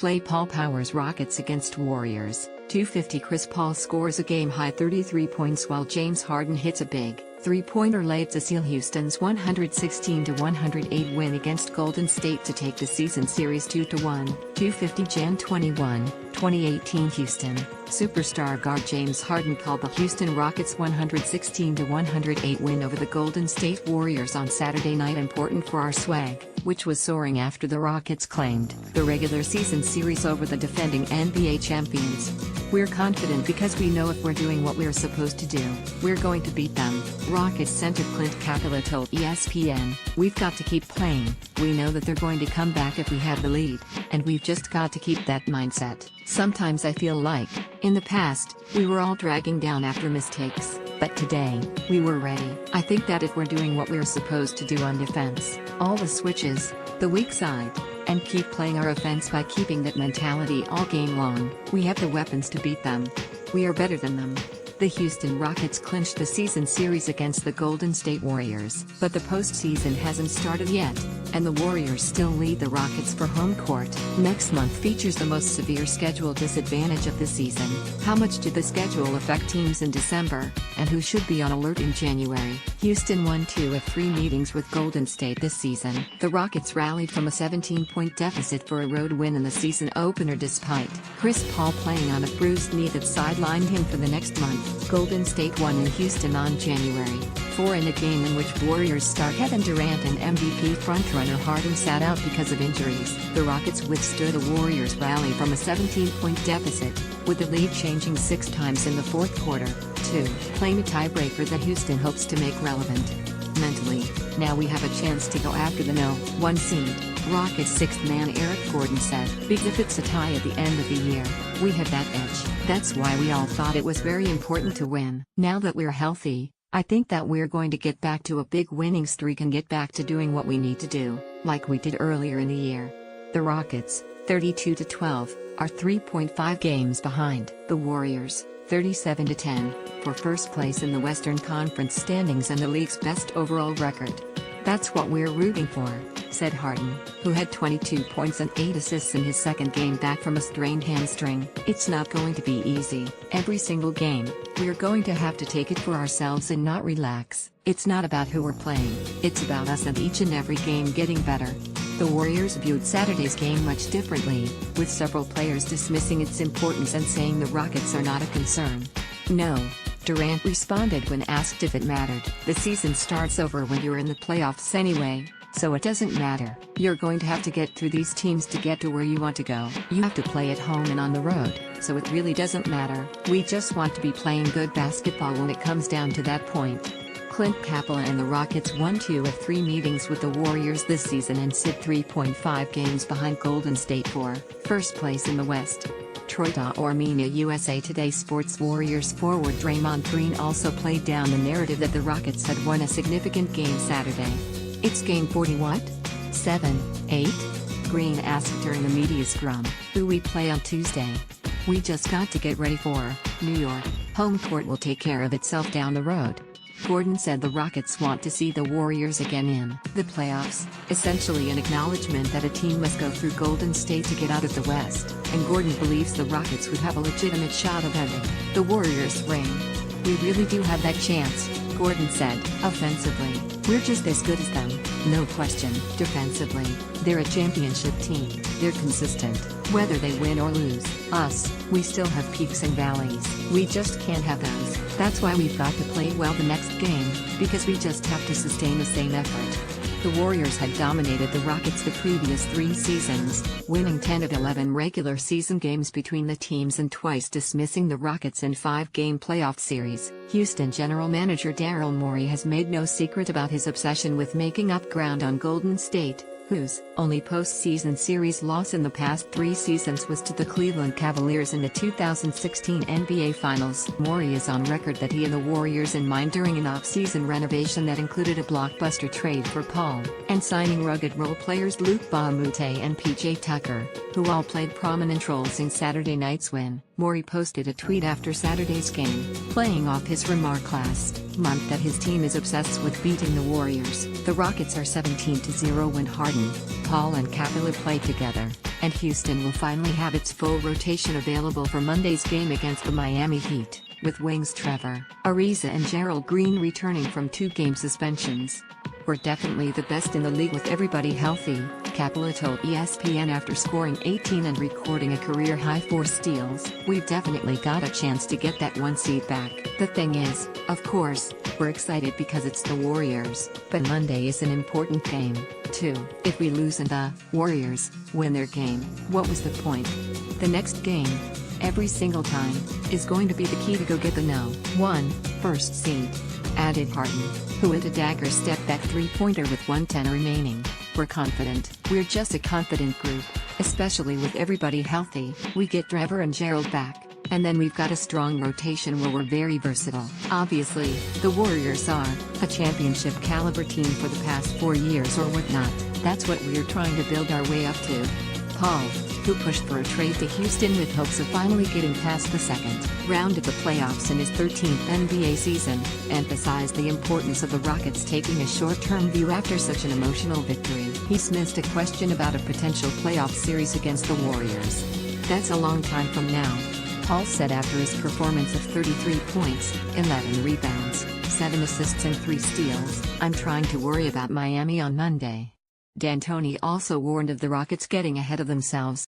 Play Paul powers Rockets against Warriors, 250. Chris Paul scores a game-high 33 points while James Harden hits a big three-pointer late to seal Houston's 116-108 win against Golden State to take the season series 2-1, 250. Jan 21, 2018. Houston superstar guard James Harden called the Houston Rockets' 116-108 win over the Golden State Warriors on Saturday night important for our swag, which was soaring after the Rockets claimed the regular season series over the defending NBA champions. "We're confident because we know if we're doing what we're supposed to do, we're going to beat them," Rockets center Clint Capela told ESPN. "We've got to keep playing, we know that they're going to come back if we have the lead, and we've just got to keep that mindset. Sometimes I feel like, in the past, we were all dragging down after mistakes, but today, we were ready. I think that if we're doing what we're supposed to do on defense, all the switches, the weak side, and keep playing our offense by keeping that mentality all game long, we have the weapons to beat them. We are better than them." The Houston Rockets clinched the season series against the Golden State Warriors, but the postseason hasn't started yet, and the Warriors still lead the Rockets for home court. Next month features the most severe schedule disadvantage of the season. How much did the schedule affect teams in December, and who should be on alert in January? Houston won 2 of 3 meetings with Golden State this season. The Rockets rallied from a 17-point deficit for a road win in the season opener despite Chris Paul playing on a bruised knee that sidelined him for the next month. Golden State won in Houston on January 4 in a game in which Warriors star Kevin Durant and MVP frontrunner Harden sat out because of injuries. The Rockets withstood a Warriors rally from a 17-point deficit, with the lead changing 6 times in the fourth quarter, to claim a tiebreaker that Houston hopes to make relevant. Mentally, now we have a chance to go after the No. 1 seed, Rockets sixth man Eric Gordon said. "Because if it's a tie at the end of the year, we have that edge. That's why we all thought it was very important to win. Now that we're healthy, I think that we're going to get back to a big winning streak and get back to doing what we need to do, like we did earlier in the year." The Rockets, 32-12, are 3.5 games behind the Warriors, 37-10, for first place in the Western Conference standings and the league's best overall record. "That's what we're rooting for," said Harden, who had 22 points and 8 assists in his second game back from a strained hamstring. "It's not going to be easy. Every single game, we're going to have to take it for ourselves and not relax. It's not about who we're playing, it's about us and each and every game getting better." The Warriors viewed Saturday's game much differently, with several players dismissing its importance and saying the Rockets are not a concern. "No," Durant responded when asked if it mattered. "The season starts over when you're in the playoffs anyway, so it doesn't matter. You're going to have to get through these teams to get to where you want to go. You have to play at home and on the road, so it really doesn't matter. We just want to be playing good basketball when it comes down to that point." Clint Capela and the Rockets won 2 of 3 meetings with the Warriors this season and sit 3.5 games behind Golden State for first place in the West. Troy Armenia USA Today Sports Warriors forward Draymond Green also played down the narrative that the Rockets had won a significant game Saturday. "It's game 40 what? 7, 8? Green asked during the media scrum. "Who we play on Tuesday? We just got to get ready for New York. Home court will take care of itself down the road." Gordon said the Rockets want to see the Warriors again in the playoffs, essentially an acknowledgement that a team must go through Golden State to get out of the West, and Gordon believes the Rockets would have a legitimate shot of having the Warriors ring. "We really do have that chance," Gordon said. "Offensively, we're just as good as them, no question. Defensively, they're a championship team. They're consistent, whether they win or lose. Us, we still have peaks and valleys. We just can't have those. That's why we've got to play well the next game, because we just have to sustain the same effort." The Warriors had dominated the Rockets the previous 3 seasons, winning 10 of 11 regular season games between the teams and twice dismissing the Rockets in 5-game playoff series. Houston general manager Daryl Morey has made no secret about his obsession with making up ground on Golden State, whose only postseason series loss in the past 3 seasons was to the Cleveland Cavaliers in the 2016 NBA Finals. Morey is on record that he and the Warriors in mind during an off-season renovation that included a blockbuster trade for Paul, and signing rugged role players Luke Bahamute and PJ Tucker, who all played prominent roles in Saturday night's win. Morey posted a tweet after Saturday's game, playing off his remark last month that his team is obsessed with beating the Warriors. The Rockets are 17-0 when Harden, Paul and Capela played together. and Houston will finally have its full rotation available for Monday's game against the Miami Heat, with wings Trevor Ariza and Gerald Green returning from 2-game suspensions. "We're definitely the best in the league with everybody healthy," Capela told ESPN after scoring 18 and recording a career-high 4 steals. "We've definitely got a chance to get that 1 seed back. The thing is, of course, we're excited because it's the Warriors, but Monday is an important game, too. If we lose and the Warriors win their game, what was the point? The next game, every single time, is going to be the key to go get the No. 1 first seed," added Harden, who hit a dagger step-back three-pointer with 1:10 remaining. "We're confident. We're just a confident group, especially with everybody healthy. We get Trevor and Gerald back, and then we've got a strong rotation where we're very versatile." Obviously, the Warriors are a championship-caliber team for the past 4 years or whatnot. That's what we're trying to build our way up to. Paul, who pushed for a trade to Houston with hopes of finally getting past the second round of the playoffs in his 13th NBA season, emphasized the importance of the Rockets taking a short-term view after such an emotional victory. He missed a question about a potential playoff series against the Warriors. "That's a long time from now," Paul said after his performance of 33 points, 11 rebounds, 7 assists and 3 steals. "I'm trying to worry about Miami on Monday." D'Antoni also warned of the Rockets getting ahead of themselves.